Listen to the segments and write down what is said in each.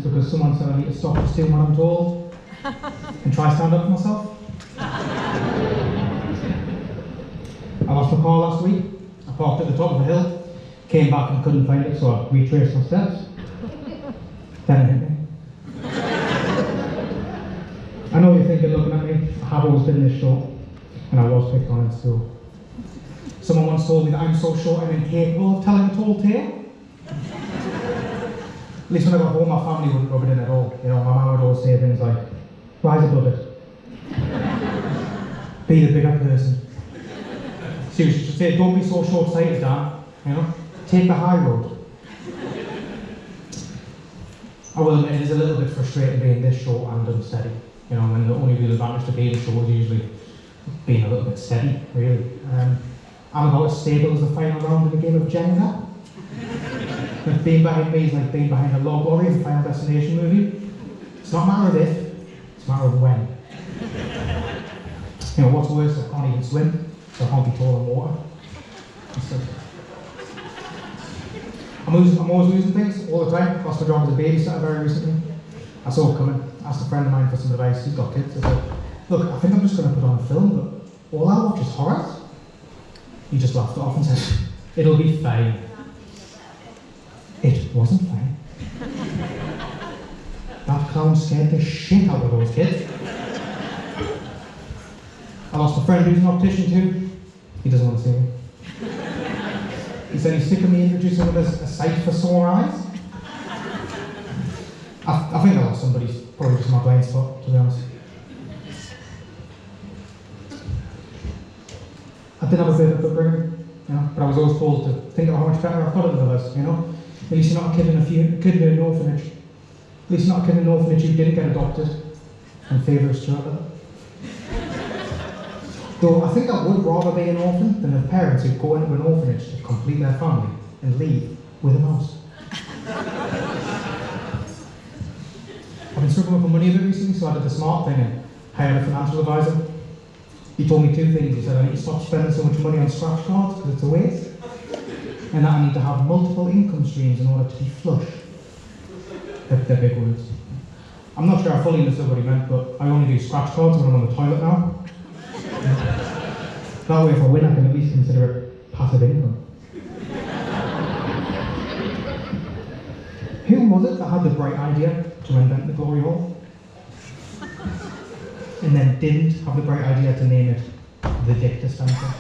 because someone said I need to stop just doing what I'm told and try stand up for myself. I lost my car last week. I parked at the top of a hill, came back and couldn't find it, so I retraced my steps. Then it hit me. I know you're thinking, looking at me, I have always been this short, and I was picked on in school. Someone once told me that I'm so short I'm incapable of telling a tall tale. At least when I got home, my family wouldn't rub it in at all. You know, my mum would always say things like, rise above it. Be the bigger person. Seriously, she'd say, don't be so short-sighted, Dan. You know, take the high road. I will admit, it is a little bit frustrating being this short and unsteady. You know, when the only real advantage to being short is usually being a little bit steady, really. I'm about as stable as the final round in a game of Jenga. Like being behind me is like being behind a log lorry in a Final Destination movie. It's not a matter of if, it's a matter of when. You know, what's worse, I can't even swim, so I can't be tall in water. I'm always losing things, all the time. Lost my job as a babysitter very recently. I saw it coming, asked a friend of mine for some advice, he's got kids. I said, look, I think I'm just going to put on a film, but all I watch is horror. He just laughed it off and said, it'll be fine. It wasn't fine. That clown scared the shit out of those kids. I lost a friend who's an optician too. He doesn't want to see me. He said he's sick of me introducing him as a sight for sore eyes. I think I lost somebody, probably just my blind spot, to be honest. I did have a bit of upbringing, you know, but I was always told to think about how much better I've got it than others, you know. At least you're not a kid in an orphanage. At least you're not a kid in an orphanage who didn't get adopted and favours children. Though I think I would rather be an orphan than have parents who go into an orphanage to complete their family and leave with a mouse. I've been struggling for money a bit recently, so I did the smart thing and hired a financial advisor. He told me two things. He said I need to stop spending so much money on scratch cards because it's a waste, and that I need to have multiple income streams in order to be flush. They're big words. I'm not sure I fully understood what he meant, but I only do scratch cards when I'm on the toilet now. That way, if I win, I can at least consider it passive income. Who was it that had the bright idea to invent the glory hole? And then didn't have the bright idea to name it the dick dispenser?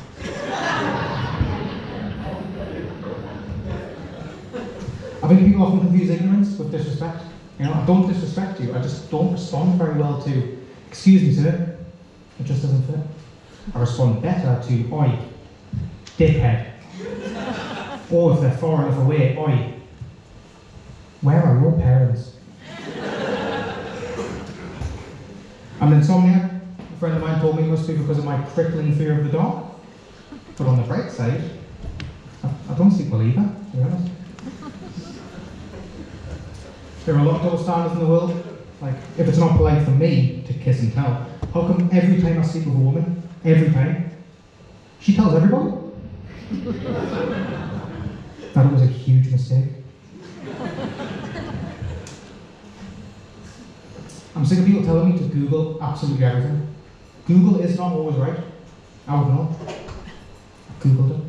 I think people often confuse ignorance with disrespect. You know, I don't disrespect you, I just don't respond very well to, excuse me sir, it just doesn't fit. I respond better to, oi, dickhead. Or if they're far enough away, oi, where are your parents? I'm an insomniac. A friend of mine told me it must be because of my crippling fear of the dark. But on the bright side, I don't sleep well either, to be honest. There are a lot of double standards in the world. Like, if it's not polite for me to kiss and tell, how come every time I sleep with a woman, every time, she tells everybody? That was a huge mistake. I'm sick of people telling me to Google absolutely everything. Google is not always right. I would know. I Googled it.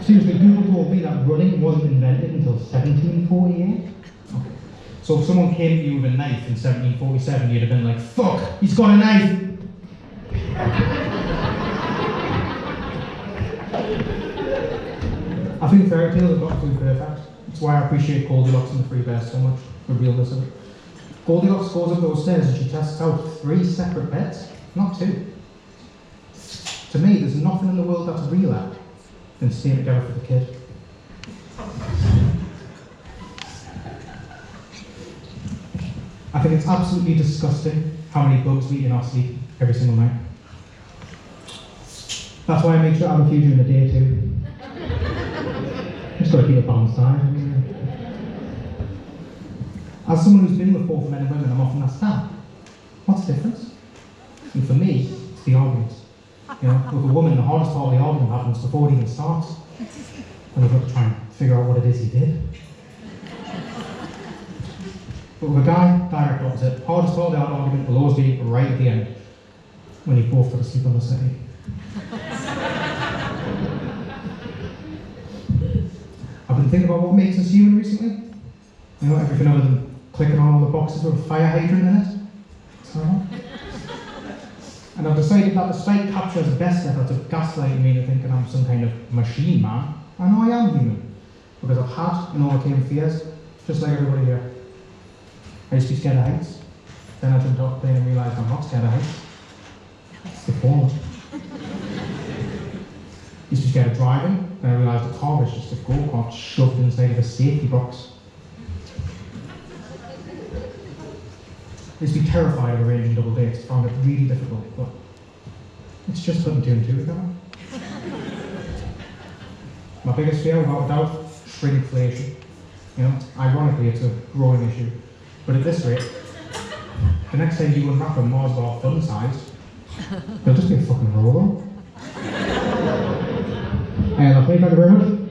Seriously, Google told me that running wasn't invented until 1748. Okay. So if someone came to you with a knife in 1747, you'd have been like, fuck, he's got a knife! I think fairy tales have got too perfect. That's why I appreciate Goldilocks and the Three Bears so much, the realness of it. Goldilocks goes up those stairs and she tests out 3 separate beds, not 2. To me, there's nothing in the world that's realer than staying together for the kid. I think it's absolutely disgusting how many bugs we eat in our sleep every single night. That's why I make sure I have a few during the day too. Just got to keep a balanced diet. As someone who's been with both men and women, I'm often asked, Dan, what's the difference? And for me, it's the arguments. You know, with a woman, the hardest part of the argument happens before it even starts. When you've got to try and figure out what it is he did. But with a guy, direct opposite, hardest all out argument will always be right at the end, when you both fell asleep on the city. I've been thinking about what makes us human recently. You know, everything other than clicking on all the boxes with a fire hydrant in it. So, and I've decided that despite Capture's best efforts of gaslighting me into thinking I'm some kind of machine man, I know I am human. Because I've had and overcame fears, just like everybody here. I used to be scared of heights. Then I jumped off the plane and realised I'm not scared of heights. It's the fall. I used to be scared of driving, then I realised the car was just a go-kart shoved inside of a safety box. I used to be terrified of arranging double dates, found it really difficult, but it's just putting two and two together. My biggest fear, without a doubt, shrinkflation. You know, ironically, it's a growing issue. But at this rate, the next time you unwrap a Mars bar fun sized, it'll just be a fucking roll. Thank you very much.